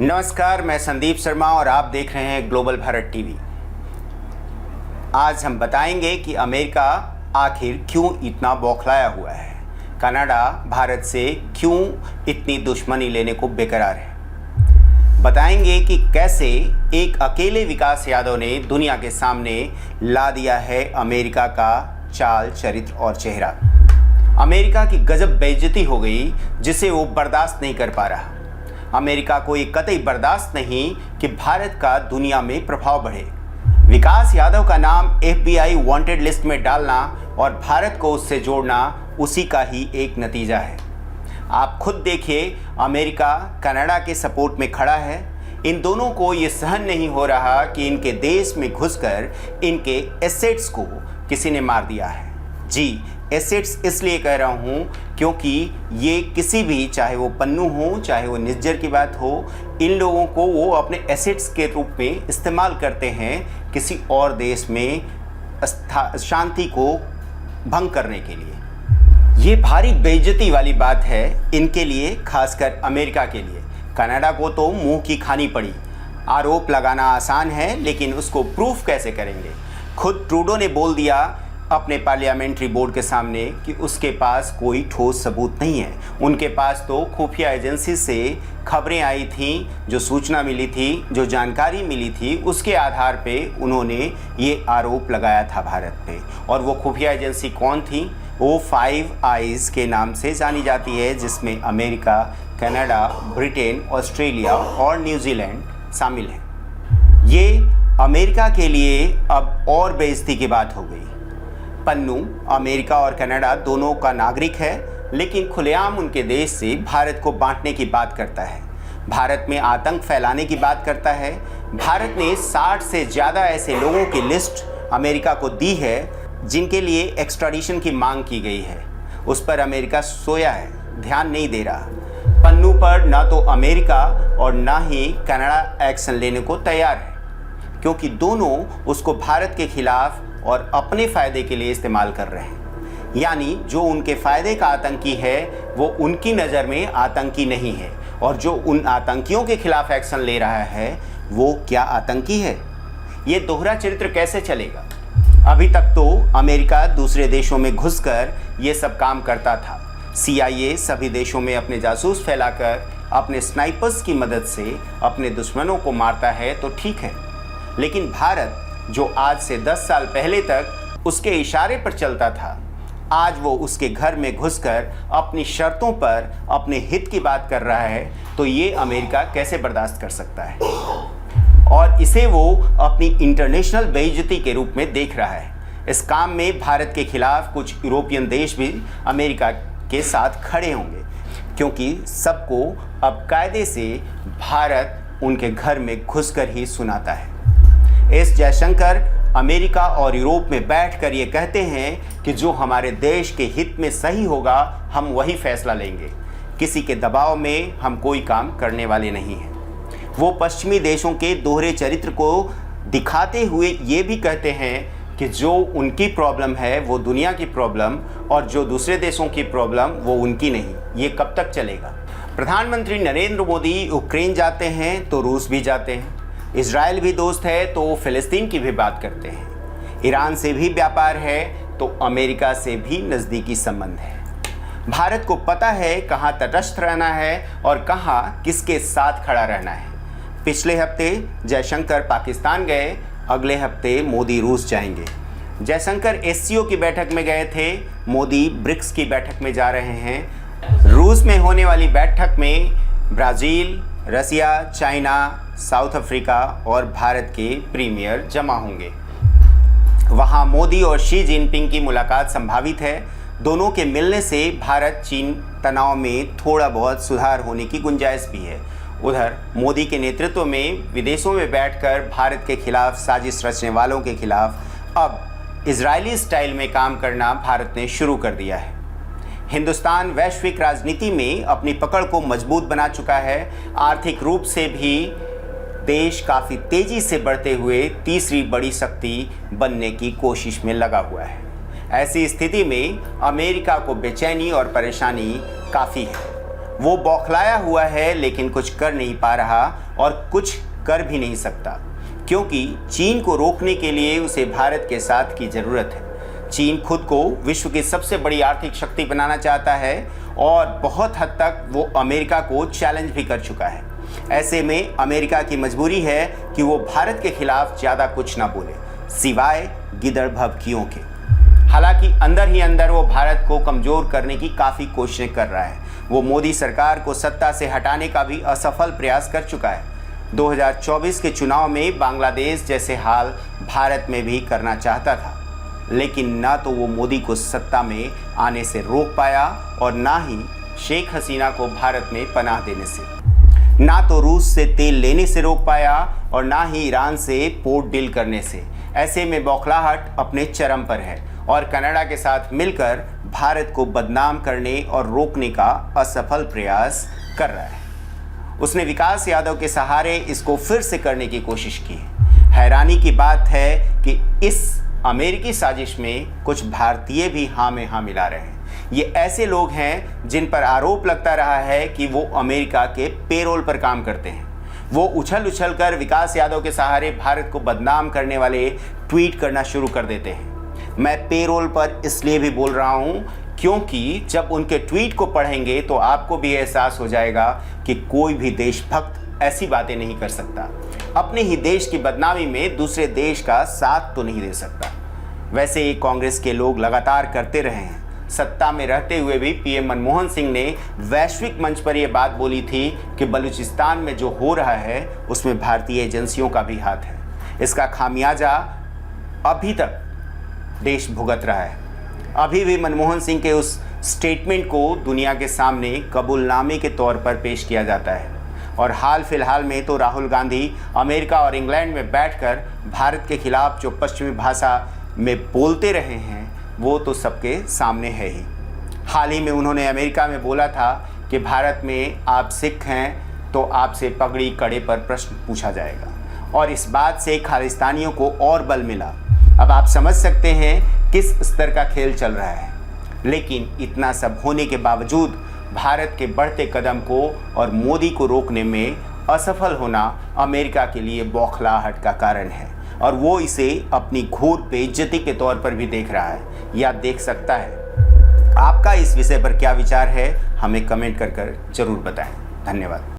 नमस्कार, मैं संदीप शर्मा और आप देख रहे हैं ग्लोबल भारत टीवी। आज हम बताएंगे कि अमेरिका आखिर क्यों इतना बौखलाया हुआ है, कनाडा भारत से क्यों इतनी दुश्मनी लेने को बेकरार है। बताएंगे कि कैसे एक अकेले विकास यादव ने दुनिया के सामने ला दिया है अमेरिका का चाल, चरित्र और चेहरा। अमेरिका की गजब बेइज्जती हो गई जिसे वो बर्दाश्त नहीं कर पा रहा। अमेरिका को ये कतई बर्दाश्त नहीं कि भारत का दुनिया में प्रभाव बढ़े। विकास यादव का नाम FBI वांटेड लिस्ट में डालना और भारत को उससे जोड़ना उसी का ही एक नतीजा है। आप खुद देखिए, अमेरिका कनाडा के सपोर्ट में खड़ा है। इन दोनों को ये सहन नहीं हो रहा कि इनके देश में घुसकर इनके एसेट्स को किसी ने मार दिया है। जी, एसेट्स इसलिए कह रहा हूँ क्योंकि ये किसी भी, चाहे वो पन्नू हो, चाहे वो निज्जर की बात हो, इन लोगों को वो अपने एसेट्स के रूप में इस्तेमाल करते हैं किसी और देश में शांति को भंग करने के लिए। ये भारी बेइज्जती वाली बात है इनके लिए, खासकर अमेरिका के लिए। कनाडा को तो मुंह की खानी पड़ी। आरोप लगाना आसान है, लेकिन उसको प्रूफ कैसे करेंगे। खुद ट्रूडो ने बोल दिया अपने पार्लियामेंट्री बोर्ड के सामने कि उसके पास कोई ठोस सबूत नहीं है। उनके पास तो खुफिया एजेंसी से खबरें आई थी, जो सूचना मिली थी, जो जानकारी मिली थी, उसके आधार पे उन्होंने ये आरोप लगाया था भारत पे। और वो खुफिया एजेंसी कौन थी? वो 5 आइज़ के नाम से जानी जाती है, जिसमें अमेरिका, कनाडा, ब्रिटेन, ऑस्ट्रेलिया और न्यूजीलैंड शामिल हैं। ये अमेरिका के लिए अब और बेइज्जती की बात हो गई। पन्नू अमेरिका और कनाडा दोनों का नागरिक है, लेकिन खुलेआम उनके देश से भारत को बांटने की बात करता है, भारत में आतंक फैलाने की बात करता है। भारत ने 60 से ज़्यादा ऐसे लोगों की लिस्ट अमेरिका को दी है जिनके लिए एक्स्ट्राडिशन की मांग की गई है। उस पर अमेरिका सोया है, ध्यान नहीं दे रहा। पन्नू पर ना तो अमेरिका और ना ही कनाडा एक्शन लेने को तैयार है, क्योंकि दोनों उसको भारत के खिलाफ और अपने फ़ायदे के लिए इस्तेमाल कर रहे हैं। यानी जो उनके फ़ायदे का आतंकी है वो उनकी नज़र में आतंकी नहीं है, और जो उन आतंकियों के खिलाफ एक्शन ले रहा है वो क्या आतंकी है? ये दोहरा चरित्र कैसे चलेगा? अभी तक तो अमेरिका दूसरे देशों में घुसकर ये सब काम करता था। CIA सभी देशों में अपने जासूस फैलाकर अपने स्नाइपर्स की मदद से अपने दुश्मनों को मारता है तो ठीक है, लेकिन भारत जो आज से 10 साल पहले तक उसके इशारे पर चलता था, आज वो उसके घर में घुसकर अपनी शर्तों पर अपने हित की बात कर रहा है, तो ये अमेरिका कैसे बर्दाश्त कर सकता है? और इसे वो अपनी इंटरनेशनल बेइज्जती के रूप में देख रहा है। इस काम में भारत के खिलाफ कुछ यूरोपियन देश भी अमेरिका के साथ खड़े होंगे, क्योंकि सबको अब कायदे से भारत उनके घर में घुसकर ही सुनाता है। एस जयशंकर अमेरिका और यूरोप में बैठकर ये कहते हैं कि जो हमारे देश के हित में सही होगा हम वही फैसला लेंगे, किसी के दबाव में हम कोई काम करने वाले नहीं हैं। वो पश्चिमी देशों के दोहरे चरित्र को दिखाते हुए ये भी कहते हैं कि जो उनकी प्रॉब्लम है वो दुनिया की प्रॉब्लम, और जो दूसरे देशों की प्रॉब्लम वो उनकी नहीं। ये कब तक चलेगा? प्रधानमंत्री नरेंद्र मोदी यूक्रेन जाते हैं तो रूस भी जाते हैं, इजराइल भी दोस्त है तो वो फ़िलिस्तीन की भी बात करते हैं, ईरान से भी व्यापार है तो अमेरिका से भी नज़दीकी संबंध है। भारत को पता है कहाँ तटस्थ रहना है और कहाँ किसके साथ खड़ा रहना है। पिछले हफ्ते जयशंकर पाकिस्तान गए, अगले हफ्ते मोदी रूस जाएंगे। जयशंकर SCO की बैठक में गए थे, मोदी ब्रिक्स की बैठक में जा रहे हैं। रूस में होने वाली बैठक में ब्राज़ील, रसिया, चाइना, साउथ अफ्रीका और भारत के प्रीमियर जमा होंगे। वहां मोदी और शी जिनपिंग की मुलाकात संभावित है। दोनों के मिलने से भारत चीन तनाव में थोड़ा बहुत सुधार होने की गुंजाइश भी है। उधर मोदी के नेतृत्व में विदेशों में बैठकर भारत के खिलाफ साजिश रचने वालों के खिलाफ अब इजरायली स्टाइल में काम करना भारत ने शुरू कर दिया है। हिंदुस्तान वैश्विक राजनीति में अपनी पकड़ को मजबूत बना चुका है। आर्थिक रूप से भी देश काफ़ी तेज़ी से बढ़ते हुए तीसरी बड़ी शक्ति बनने की कोशिश में लगा हुआ है। ऐसी स्थिति में अमेरिका को बेचैनी और परेशानी काफ़ी है। वो बौखलाया हुआ है लेकिन कुछ कर नहीं पा रहा और कुछ कर भी नहीं सकता, क्योंकि चीन को रोकने के लिए उसे भारत के साथ की ज़रूरत है। चीन खुद को विश्व की सबसे बड़ी आर्थिक शक्ति बनाना चाहता है और बहुत हद तक वो अमेरिका को चैलेंज भी कर चुका है। ऐसे में अमेरिका की मजबूरी है कि वो भारत के खिलाफ ज़्यादा कुछ ना बोले, सिवाय गिदड़ भभकियों के। हालांकि अंदर ही अंदर वो भारत को कमज़ोर करने की काफ़ी कोशिशें कर रहा है। वो मोदी सरकार को सत्ता से हटाने का भी असफल प्रयास कर चुका है। 2024 के चुनाव में बांग्लादेश जैसे हाल भारत में भी करना चाहता था, लेकिन ना तो वो मोदी को सत्ता में आने से रोक पाया और ना ही शेख हसीना को भारत में पनाह देने से। ना तो रूस से तेल लेने से रोक पाया और ना ही ईरान से पोर्ट डील करने से। ऐसे में बौखलाहट अपने चरम पर है और कनाडा के साथ मिलकर भारत को बदनाम करने और रोकने का असफल प्रयास कर रहा है। उसने विकास यादव के सहारे इसको फिर से करने की कोशिश की है। हैरानी की बात है कि इस अमेरिकी साजिश में कुछ भारतीय भी हाँ में हाँ मिला रहे हैं। ये ऐसे लोग हैं जिन पर आरोप लगता रहा है कि वो अमेरिका के पेरोल पर काम करते हैं। वो उछल उछल कर विकास यादव के सहारे भारत को बदनाम करने वाले ट्वीट करना शुरू कर देते हैं। मैं पेरोल पर इसलिए भी बोल रहा हूँ क्योंकि जब उनके ट्वीट को पढ़ेंगे तो आपको भी एहसास हो जाएगा कि कोई भी देशभक्त ऐसी बातें नहीं कर सकता। अपने ही देश की बदनामी में दूसरे देश का साथ तो नहीं दे सकता। वैसे ये कांग्रेस के लोग लगातार करते रहे हैं। सत्ता में रहते हुए भी पीएम मनमोहन सिंह ने वैश्विक मंच पर यह बात बोली थी कि बलूचिस्तान में जो हो रहा है उसमें भारतीय एजेंसियों का भी हाथ है। इसका खामियाजा अभी तक देश भुगत रहा है। अभी भी मनमोहन सिंह के उस स्टेटमेंट को दुनिया के सामने कबूलनामे के तौर पर पेश किया जाता है और हाल फिलहाल में तो राहुल गांधी अमेरिका और इंग्लैंड में बैठकर भारत के खिलाफ जो पश्चिमी भाषा में बोलते रहे हैं वो तो सबके सामने है ही। हाल ही में उन्होंने अमेरिका में बोला था कि भारत में आप सिख हैं तो आपसे पगड़ी कड़े पर प्रश्न पूछा जाएगा, और इस बात से खालिस्तानियों को और बल मिला। अब आप समझ सकते हैं किस स्तर का खेल चल रहा है। लेकिन इतना सब होने के बावजूद भारत के बढ़ते कदम को और मोदी को रोकने में असफल होना अमेरिका के लिए बौखलाहट का कारण है, और वो इसे अपनी घोर बेइज्जती के तौर पर भी देख रहा है या देख सकता है। आपका इस विषय पर क्या विचार है, हमें कमेंट कर जरूर बताएं। धन्यवाद।